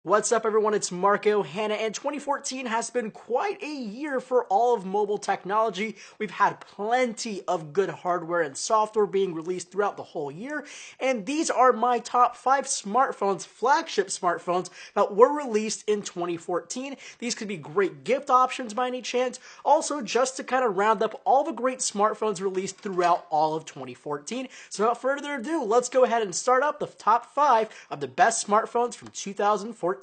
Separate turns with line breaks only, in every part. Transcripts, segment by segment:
What's up everyone, it's Marco Hanna, and 2014 has been quite a year for all of mobile technology. We've had plenty of good hardware and software being released throughout the whole year, and these are my top 5 smartphones, flagship smartphones, that were released in 2014. These could be great gift options by any chance, also just to kind of round up all the great smartphones released throughout all of 2014. So without further ado, let's go ahead and start up the top 5 of the best smartphones from 2014.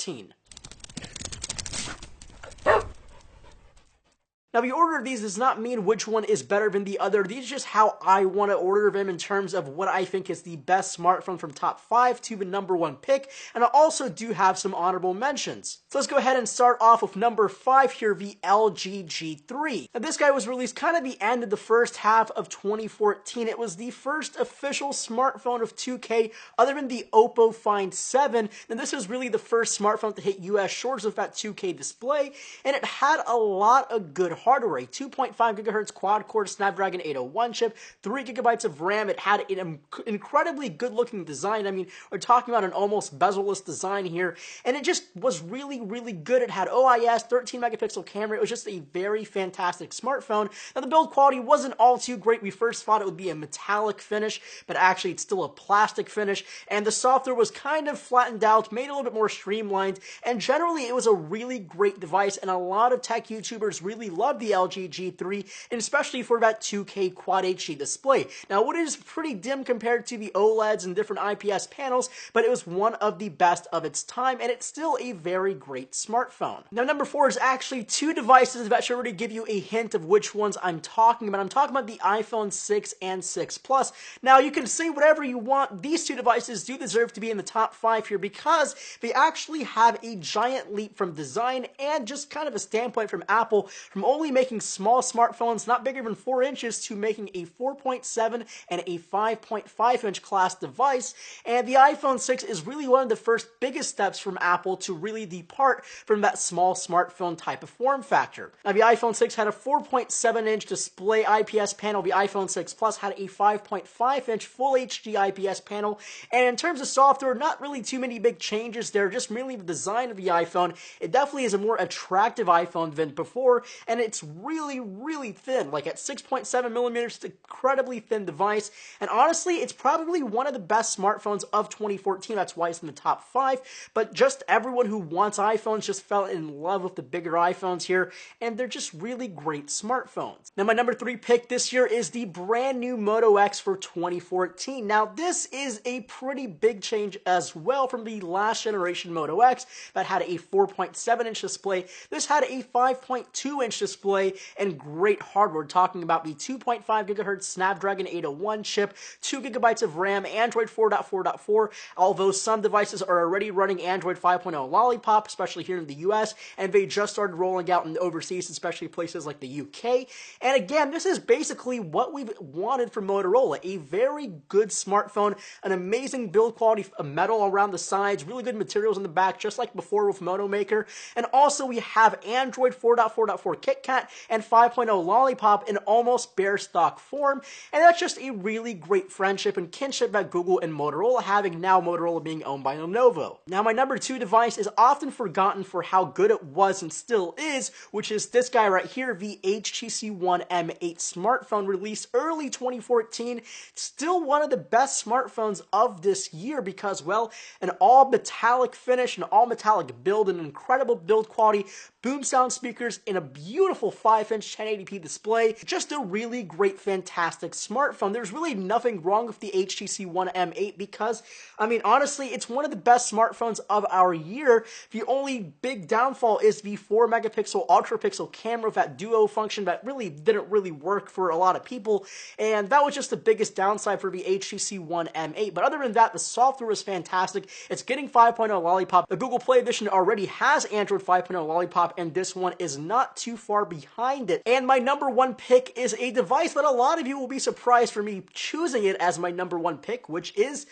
Now, the order of these does not mean which one is better than the other. These are just how I want to order them in terms of what I think is the best smartphone from top 5 to the number 1 pick. And I also do have some honorable mentions. So let's go ahead and start off with number 5 here, the LG G3. Now, this guy was released kind of the end of the first half of 2014. It was the first official smartphone of 2K other than the Oppo Find 7. And this was really the first smartphone to hit US shores with that 2K display. And it had a lot of good hardware, a 2.5 gigahertz quad-core Snapdragon 801 chip, 3 gigabytes of RAM. It had an incredibly good-looking design. I mean, we're talking about an almost bezel-less design here, and it just was really, really good. It had OIS, 13 megapixel camera. It was just a very fantastic smartphone. Now, the build quality wasn't all too great. We first thought it would be a metallic finish, but actually it's still a plastic finish, and the software was kind of flattened out, made a little bit more streamlined, and generally it was a really great device, and a lot of tech YouTubers really loved the LG G3, and especially for that 2K Quad HD display. Now, it is pretty dim compared to the OLEDs and different IPS panels, but it was one of the best of its time, and it's still a very great smartphone. Now, number 4 is actually 2 devices that should already give you a hint of which ones I'm talking about. I'm talking about the iPhone 6 and 6 Plus. Now, you can say whatever you want. These 2 devices do deserve to be in the top 5 here because they actually have a giant leap from design and just kind of a standpoint from Apple, from only making small smartphones not bigger than 4 inches to making a 4.7 and a 5.5 inch class device. And the iPhone 6 is really one of the first biggest steps from Apple to really depart from that small smartphone type of form factor. Now, the iPhone 6 had a 4.7 inch display IPS panel. The iPhone 6 Plus had a 5.5 inch full HD IPS panel. And in terms of software, not really too many big changes there, just merely the design of the iPhone. It definitely is a more attractive iPhone than before, and it's really, really thin. Like at 6.7 millimeters, it's an incredibly thin device. And honestly, it's probably one of the best smartphones of 2014. That's why it's in the top 5. But just everyone who wants iPhones just fell in love with the bigger iPhones here, and they're just really great smartphones. Now, my number 3 pick this year is the brand new Moto X for 2014. Now, this is a pretty big change as well from the last generation Moto X that had a 4.7 inch display. This had a 5.2 inch display and great hardware, talking about the 2.5 gigahertz Snapdragon 801 chip, 2 gigabytes of RAM, Android 4.4.4, although some devices are already running Android 5.0 Lollipop, especially here in the US, and they just started rolling out in overseas, especially places like the UK. And again, this is basically what we've wanted from Motorola, a very good smartphone, an amazing build quality, a metal around the sides, really good materials in the back, just like before with Moto Maker, and also we have Android 4.4.4 KitKat and 5.0 Lollipop in almost bare stock form, and that's just a really great friendship and kinship that Google and Motorola having, now Motorola being owned by Lenovo. Now, my number 2 device is often forgotten for how good it was and still is, which is this guy right here, the HTC One M8 smartphone, released early 2014. Still one of the best smartphones of this year because, well, an all metallic finish, an all metallic build, an incredible build quality, boom sound speakers, and a beautiful 5-inch 1080p display. Just a really great, fantastic smartphone. There's really nothing wrong with the HTC One M8 because, I mean, honestly, it's one of the best smartphones of our year. The only big downfall is the 4 megapixel ultra pixel camera with that duo function that really didn't really work for a lot of people, and that was just the biggest downside for the HTC One M8. But other than that, the software is fantastic. It's getting 5.0 Lollipop. The Google Play Edition already has Android 5.0 Lollipop, and this one is not too far behind it. And my number 1 pick is a device that a lot of you will be surprised for me choosing it as my number 1 pick, which is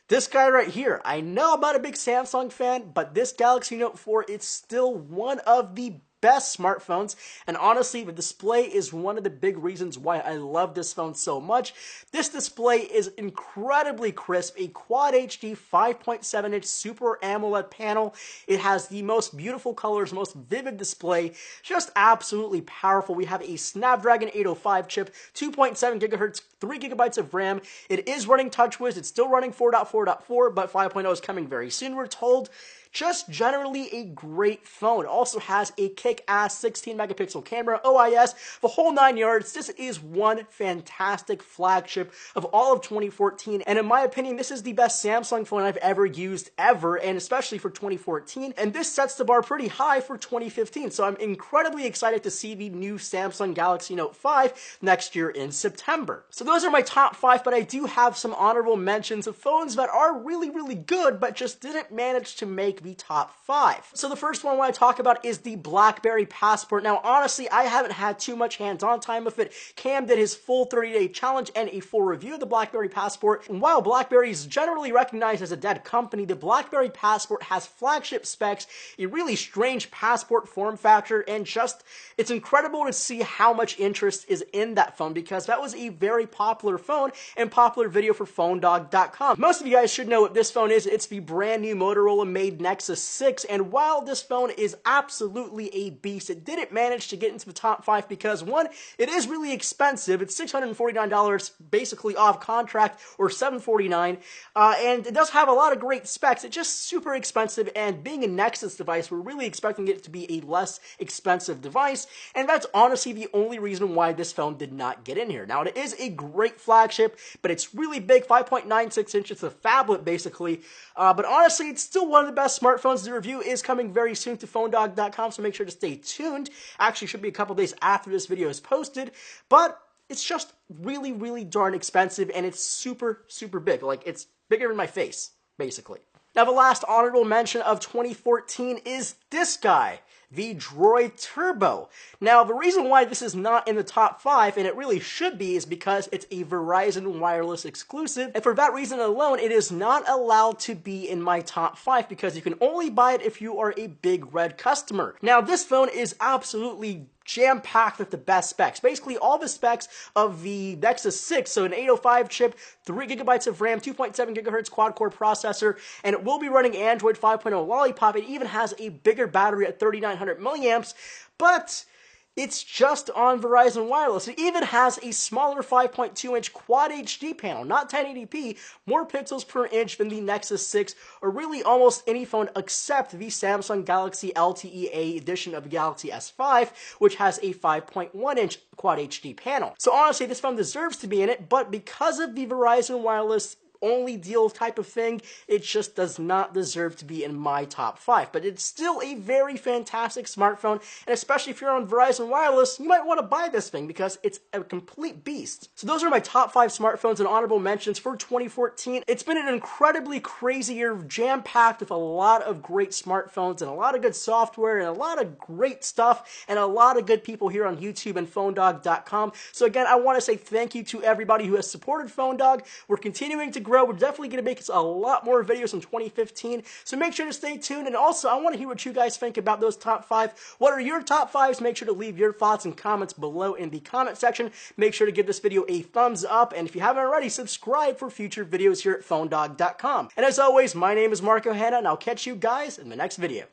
this guy right here. I know I'm not a big Samsung fan, but this Galaxy Note 4 is still one of the best smartphones, and honestly, the display is one of the big reasons why I love this phone so much. This display is incredibly crisp, a Quad HD 5.7-inch Super AMOLED panel. It has the most beautiful colors, most vivid display, just absolutely powerful. We have a Snapdragon 805 chip, 2.7 gigahertz, 3 gigabytes of RAM. It is running TouchWiz, it's still running 4.4.4, but 5.0 is coming very soon, we're told. Just generally a great phone. It also has a kick-ass 16 megapixel camera, OIS, the whole 9 yards. This is one fantastic flagship of all of 2014, and in my opinion, this is the best Samsung phone I've ever used ever, and especially for 2014, and this sets the bar pretty high for 2015, so I'm incredibly excited to see the new Samsung Galaxy Note 5 next year in September. So those are my top 5, but I do have some honorable mentions of phones that are really, really good, but just didn't manage to make the top 5. So the first one I want to talk about is the BlackBerry Passport. Now, honestly, I haven't had too much hands-on time with it. Cam did his full 30-day challenge and a full review of the BlackBerry Passport. And while BlackBerry is generally recognized as a dead company, the BlackBerry Passport has flagship specs, a really strange passport form factor, and just, it's incredible to see how much interest is in that phone, because that was a very popular phone and popular video for phonedog.com. Most of you guys should know what this phone is. It's the brand new Motorola-made Nexus 6, and while this phone is absolutely a beast, it didn't manage to get into the top 5 because, one, it is really expensive. It's $649 basically off contract, or $749, and it does have a lot of great specs. It's just super expensive, and being a Nexus device, we're really expecting it to be a less expensive device, and that's honestly the only reason why this phone did not get in here. Now, it is a great flagship, but it's really big, 5.96 inches, a phablet basically, but honestly, it's still one of the best smartphones. The review is coming very soon to phonedog.com, so make sure to stay tuned. Actually, should be a couple days after this video is posted, but it's just really, really darn expensive, and it's super, super big. Like, it's bigger than my face, basically. Now, the last honorable mention of 2014 is this guy, the Droid Turbo. Now, the reason why this is not in the top 5, and it really should be, is because it's a Verizon Wireless exclusive, and for that reason alone, it is not allowed to be in my top 5, because you can only buy it if you are a Big Red customer. Now, this phone is absolutely jam-packed with the best specs. Basically, all the specs of the Nexus 6, so an 805 chip, 3 gigabytes of RAM, 2.7 gigahertz quad-core processor, and it will be running Android 5.0 Lollipop. It even has a bigger battery at 3,900 milliamps, but it's just on Verizon Wireless. It even has a smaller 5.2-inch Quad HD panel, not 1080p, more pixels per inch than the Nexus 6, or really almost any phone except the Samsung Galaxy LTE-A edition of the Galaxy S5, which has a 5.1-inch Quad HD panel. So honestly, this phone deserves to be in it, but because of the Verizon Wireless only deal type of thing, it just does not deserve to be in my top 5. But it's still a very fantastic smartphone, and especially if you're on Verizon Wireless, you might want to buy this thing because it's a complete beast. So those are my top 5 smartphones and honorable mentions for 2014. It's been an incredibly crazy year, jam-packed with a lot of great smartphones and a lot of good software and a lot of great stuff and a lot of good people here on YouTube and phonedog.com. So again, I want to say thank you to everybody who has supported PhoneDog. We're continuing to grow. We're definitely going to make a lot more videos in 2015, so make sure to stay tuned. And also, I want to hear what you guys think about those top 5. What are your top 5s? Make sure to leave your thoughts and comments below in the comment section. Make sure to give this video a thumbs up, and if you haven't already, subscribe for future videos here at phonedog.com. And as always, my name is Marco Hanna, and I'll catch you guys in the next video.